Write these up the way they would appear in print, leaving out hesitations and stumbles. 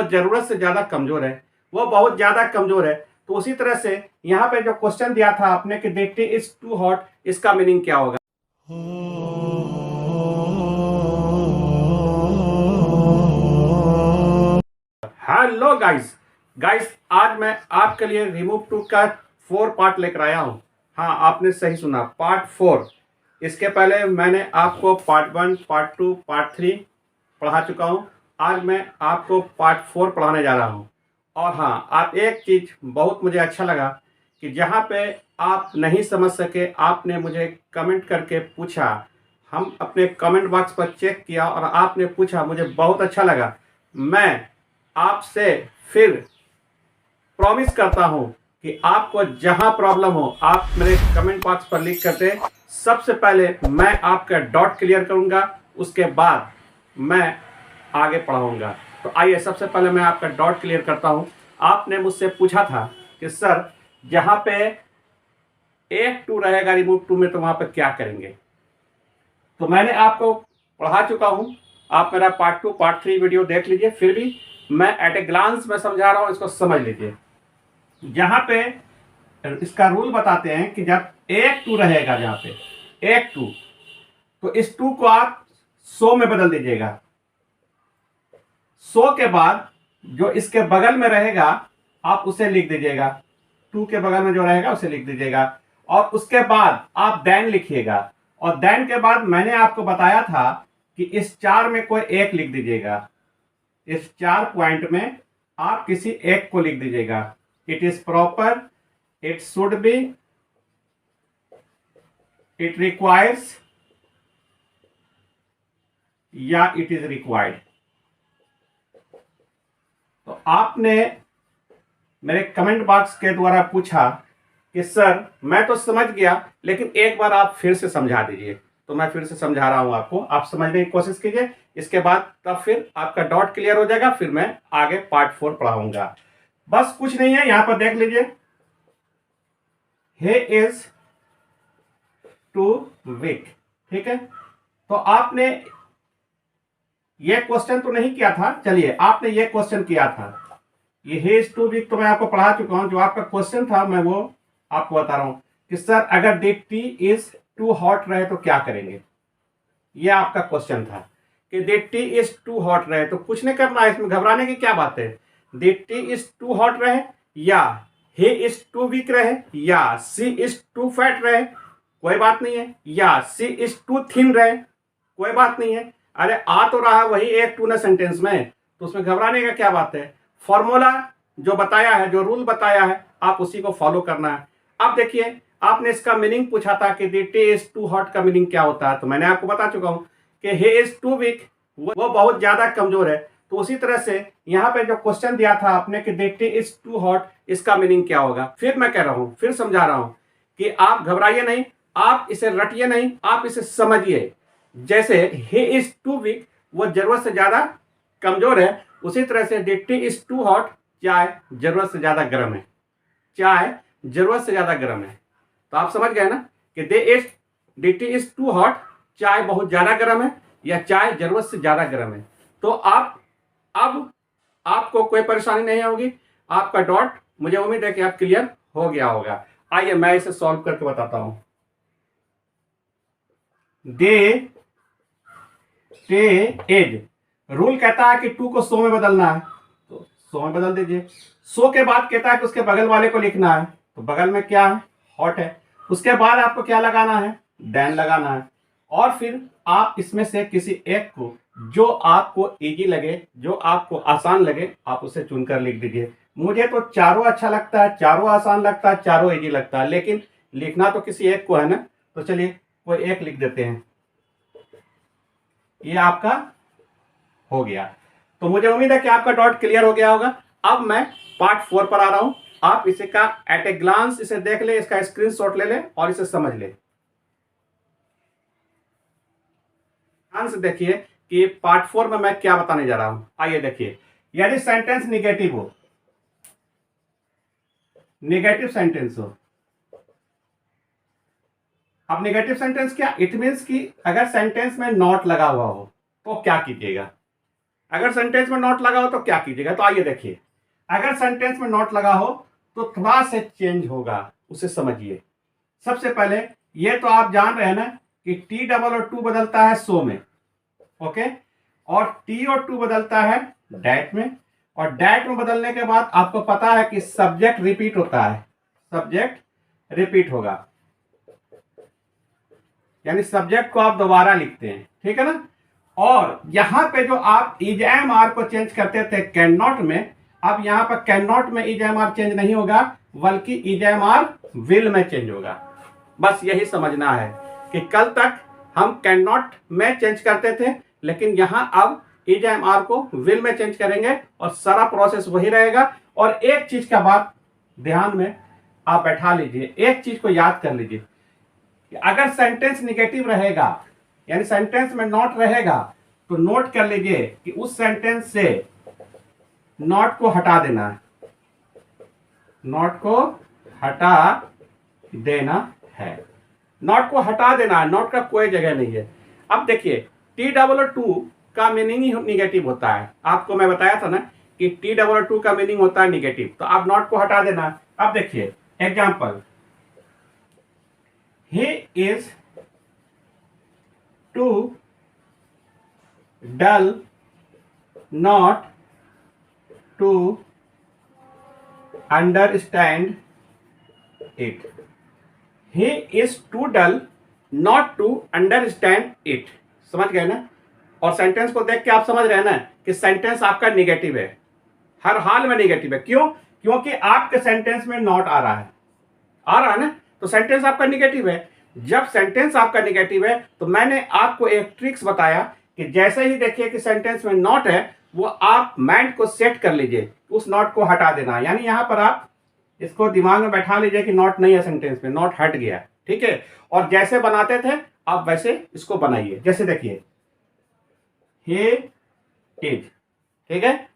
वो ज़रूरत से ज़्यादा कमज़ोर है, वो बहुत ज़्यादा कमज़ोर है। तो उसी तरह से यहाँ पे जो क्वेश्चन दिया था आपने कि the tea is too hot, इसका मीनिंग क्या होगा? हेलो गाइस, आज मैं आपके लिए रिमूव टू का 4 पार्ट लेकर आया हूँ। हाँ, आपने सही सुना, पार्ट 4। इसके पहले मैंने आपको पार्ट 1, पार्ट 2, पार्ट 3 पढ़ा चुका हूँ। आज मैं आपको पार्ट 4 पढ़ाने जा रहा हूँ। और हाँ, आप एक चीज़ बहुत मुझे अच्छा लगा कि जहाँ पे आप नहीं समझ सके, आपने मुझे कमेंट करके पूछा। हम अपने कमेंट बॉक्स पर चेक किया और आपने पूछा, मुझे बहुत अच्छा लगा। मैं आपसे फिर प्रॉमिस करता हूं कि आपको जहां प्रॉब्लम हो, आप मेरे कमेंट बॉक्स पर लिख कर दे। सबसे पहले मैं आपका डाउट क्लियर करूंगा, उसके बाद मैं आगे पढ़ाऊंगा। तो आइए सबसे पहले मैं आपका डाउट क्लियर करता हूं। आपने मुझसे पूछा था कि सर, जहां पे एक टू रहेगा रिमूव टू में, तो वहां पर क्या करेंगे? तो मैंने आपको पढ़ा चुका हूं। आप मेरा पार्ट 2, पार्ट 3 वीडियो देख लीजिए। फिर भी मैं एट ए ग्लांस में समझा रहा हूं, इसको समझ लीजिए। यहाँ पे इसका रूल बताते हैं कि जब एक टू रहेगा, जहाँ पे एक टू, तो इस टू को आप 100 में बदल दीजिएगा। 100 के बाद जो इसके बगल में रहेगा, आप उसे लिख दीजिएगा। टू के बगल में जो रहेगा उसे लिख दीजिएगा। और उसके बाद आप देन लिखिएगा। और देन के बाद मैंने आपको बताया था कि इस 4 में कोई एक लिख दीजिएगा। इस 4 पॉइंट में आप किसी एक को लिख दीजिएगा। It is proper, it should be, it requires, या इट इज रिक्वायर्ड। तो आपने मेरे कमेंट बॉक्स के द्वारा पूछा कि सर, मैं तो समझ गया, लेकिन एक बार आप फिर से समझा दीजिए। तो मैं फिर से समझा रहा हूं आपको, आप समझने की कोशिश कीजिए। इसके बाद तब फिर आपका डाउट क्लियर हो जाएगा। फिर मैं आगे पार्ट 4 पढ़ाऊंगा। बस कुछ नहीं है, यहां पर देख लीजिए। he इज टू वीक, ठीक है। तो आपने ये क्वेश्चन तो नहीं किया था, चलिए आपने ये क्वेश्चन किया था। ये he इज टू वीक तो मैं आपको पढ़ा चुका हूं। जो आपका क्वेश्चन था मैं वो आपको बता रहा हूं कि सर, अगर the tea is too hot रहे तो क्या करेंगे? ये आपका क्वेश्चन था कि the tea is too hot रहे तो कुछ नहीं करना है, इसमें घबराने की क्या बात है। The tea is too hot रहे, या he इज टू वीक रहे, या सी इज टू फैट रहे, कोई बात नहीं है, या सी इज टू थिन रहे, कोई बात नहीं है। अरे आ तो रहा वही एक टू ना सेंटेंस में, तो उसमें घबराने का क्या बात है। फॉर्मूला जो बताया है, जो रूल बताया है, आप उसी को फॉलो करना है। अब देखिए, आपने इसका मीनिंग पूछा था कि the tea is too hot का मीनिंग क्या होता है, तो मैंने आपको बता चुका हूं कि he इज टू वीक, वो बहुत ज्यादा कमजोर है। तो उसी तरह से यहाँ पे जो क्वेश्चन दिया था आपने कि the tea is too hot, इसका मीनिंग क्या होगा? फिर मैं कह रहा हूं, फिर समझा रहा हूं कि आप घबराइए नहीं, आप इसे रटिए नहीं, आप इसे समझिए। जैसे he इज टू वीक, वो जरूरत से ज्यादा कमजोर है, उसी तरह से the tea is too hot, चाय जरूरत से ज्यादा गर्म है। चाय जरूरत से ज्यादा गर्म है। तो आप समझ गए ना कि the tea is too hot, चाय बहुत ज्यादा गर्म है, या चाय जरूरत से ज्यादा गर्म है। तो आप अब आपको कोई परेशानी नहीं होगी। आपका डॉट, मुझे उम्मीद है कि आप क्लियर हो गया होगा। आइए मैं इसे सॉल्व करके बताता हूं। दे टे एज, रूल कहता है कि टू को 100 में बदलना है, तो 100 में बदल दीजिए। 100 के बाद कहता है कि उसके बगल वाले को लिखना है, तो बगल में क्या है? हॉट है। उसके बाद आपको क्या लगाना है? देन लगाना है। और फिर आप इसमें से किसी एक को, जो आपको इजी लगे, जो आपको आसान लगे, आप उसे चुनकर लिख दीजिए। मुझे तो चारों अच्छा लगता है, चारों आसान लगता है, चारों इजी लगता है, लेकिन लिखना तो किसी एक को है ना। तो चलिए कोई एक लिख देते हैं। ये आपका हो गया। तो मुझे उम्मीद है कि आपका डाउट क्लियर हो गया होगा। अब मैं पार्ट 4 पर आ रहा हूं। आप इसे का एट ए ग्लांस इसे देख ले, इसका स्क्रीनशॉट ले ले और इसे समझ ले। ध्यान से देखिए कि पार्ट 4 में मैं क्या बताने जा रहा हूं। आइए देखिए, यदि सेंटेंस निगेटिव हो, निगेटिव सेंटेंस हो। अब निगेटिव सेंटेंस क्या? इट मीन्स कि अगर सेंटेंस में नॉट लगा हुआ हो तो क्या कीजिएगा? अगर सेंटेंस में नॉट लगा हो तो क्या कीजिएगा, तो आइए देखिए, अगर सेंटेंस में नॉट लगा हो तो थोड़ा से चेंज होगा, उसे समझिए। सबसे पहले ये तो आप जान रहे हैं ना कि टी डबल और टू बदलता है सो में, ओके, और टी और टू बदलता है डैट में, और डैट में बदलने के बाद आपको पता है कि सब्जेक्ट रिपीट होता है, सब्जेक्ट रिपीट होगा, यानी सब्जेक्ट को आप दोबारा लिखते हैं, ठीक है ना। और यहां पे जो आप इज एम आर को चेंज करते थे कैन नॉट में, अब यहां पर कैन नॉट में इज एम आर चेंज नहीं होगा, बल्कि इज एम आर विल में चेंज होगा। बस यही समझना है कि कल तक हम कैन नॉट में चेंज करते थे, लेकिन यहां अब इज एम आर को विल में चेंज करेंगे और सारा प्रोसेस वही रहेगा। और एक चीज का बात ध्यान में आप बैठा लीजिए, एक चीज को याद कर लीजिए, अगर सेंटेंस निगेटिव रहेगा, यानी सेंटेंस में नॉट रहेगा, तो नोट कर लीजिए कि उस सेंटेंस से नॉट को हटा देना है, नॉट को हटा देना है, नॉट को हटा देना है, नॉट का कोई जगह नहीं है। अब देखिए टी डबल टू का मीनिंग ही निगेटिव होता है, आपको मैं बताया था ना कि टी डबल टू का मीनिंग होता है निगेटिव, तो आप नॉट को हटा देना है। अब देखिए example, he is too dull not to understand it, he is too dull not to understand it, समझ गए ना। और सेंटेंस को देख के आप समझ रहे हैं ना कि सेंटेंस आपका निगेटिव है, हर हाल में निगेटिव है। क्यों? क्योंकि आपके सेंटेंस में नॉट आ रहा है ना, तो सेंटेंस आपका निगेटिव है। जब सेंटेंस आपका निगेटिव है तो मैंने आपको एक ट्रिक्स बताया कि जैसे ही देखिए कि सेंटेंस में नॉट है, वो आप माइंड को सेट कर लीजिए, उस नॉट को हटा देना है। यानी यहां पर आप इसको दिमाग में बैठा लीजिए कि नॉट नहीं है सेंटेंस में, नॉट हट गया, ठीक है। और जैसे बनाते थे आप वैसे इसको बनाइए। जैसे देखिए हे इज, ठीक है,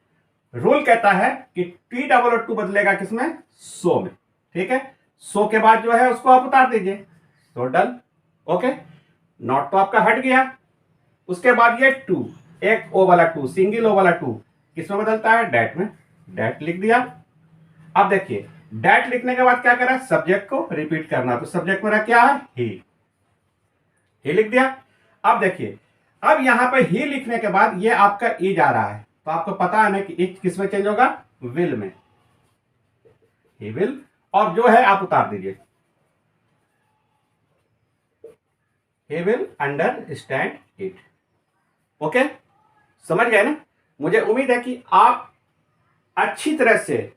रूल कहता है कि टी डबल टू बदलेगा किसमें, सो में, ठीक है। सो के बाद जो है उसको आप उतार दीजिए, सो डन, ओके, नॉट तो आपका हट गया। उसके बाद ये टू, एक ओ वाला टू, सिंगल ओ वाला टू किसमें बदलता है, डैट में, डैट लिख दिया। अब देखिए डैट लिखने के बाद क्या करा, सब्जेक्ट को रिपीट करना, तो सब्जेक्ट मेरा क्या है, ही लिख दिया। अब देखिए अब यहां पर ही लिखने के बाद ये आपका इज आ रहा है, तो आपको पता है ना कि इज किसमें चेंज होगा, विल में, ही विल, और जो है आप उतार दीजिए, he will understand it, okay, समझ गए ना। मुझे उम्मीद है कि आप अच्छी तरह से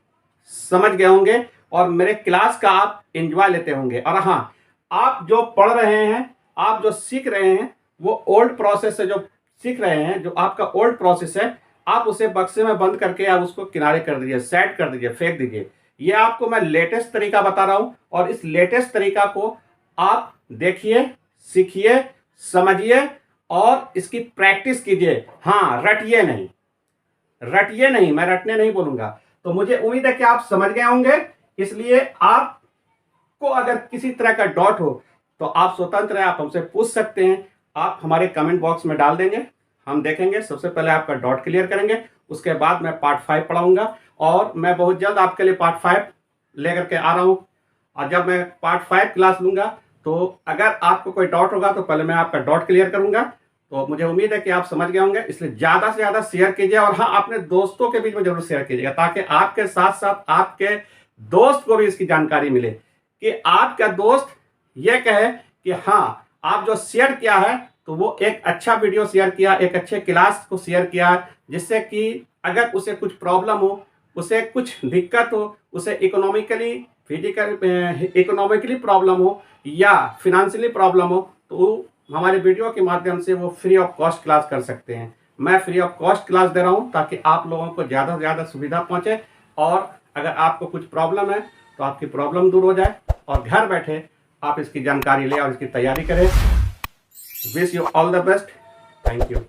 समझ गए होंगे और मेरे क्लास का आप एंजॉय लेते होंगे। और हाँ, आप जो पढ़ रहे हैं, आप जो सीख रहे हैं, वो ओल्ड प्रोसेस से जो सीख रहे हैं, जो आपका ओल्ड प्रोसेस है, आप उसे बक्से में बंद करके आप उसको किनारे कर दीजिए, सेट कर दीजिए, फेंक दीजिए। ये आपको मैं लेटेस्ट तरीका बता रहा हूं और इस लेटेस्ट तरीका को आप देखिए, सीखिए, समझिए और इसकी प्रैक्टिस कीजिए। हाँ, रटिए नहीं, मैं रटने नहीं बोलूंगा। तो मुझे उम्मीद है कि आप समझ गए होंगे। इसलिए आपको अगर किसी तरह का डाउट हो तो आप स्वतंत्र हैं, आप हमसे पूछ सकते हैं, आप हमारे कमेंट बॉक्स में डाल देंगे, हम देखेंगे। सबसे पहले आपका डाउट क्लियर करेंगे, उसके बाद मैं पार्ट 5 पढ़ाऊंगा और मैं बहुत जल्द आपके लिए पार्ट 5 लेकर के आ रहा हूं। और जब मैं पार्ट 5 क्लास लूंगा तो अगर आपको कोई डाउट होगा तो पहले मैं आपका डाउट क्लियर करूंगा। तो मुझे उम्मीद है कि आप समझ गए होंगे, इसलिए ज्यादा से ज्यादा शेयर कीजिए और हाँ, अपने दोस्तों के बीच में जरूर शेयर कीजिएगा, ताकि आपके साथ साथ आपके दोस्त को भी इसकी जानकारी मिले, कि आपका दोस्त ये कहे कि हाँ, आप जो शेयर किया है तो वो एक अच्छा वीडियो शेयर किया, एक अच्छे क्लास को शेयर किया, जिससे कि अगर उसे कुछ प्रॉब्लम हो, उसे कुछ दिक्कत हो, उसे इकोनॉमिकली प्रॉब्लम हो या फिनेंशियली प्रॉब्लम हो, तो हमारे वीडियो के माध्यम से वो फ्री ऑफ कॉस्ट क्लास कर सकते हैं। मैं फ्री ऑफ कॉस्ट क्लास दे रहा हूं ताकि आप लोगों को ज़्यादा से ज़्यादा सुविधा पहुंचे, और अगर आपको कुछ प्रॉब्लम है तो आपकी प्रॉब्लम दूर हो जाए और घर बैठे आप इसकी जानकारी लें और इसकी तैयारी करें। Wish you all the best, thank you.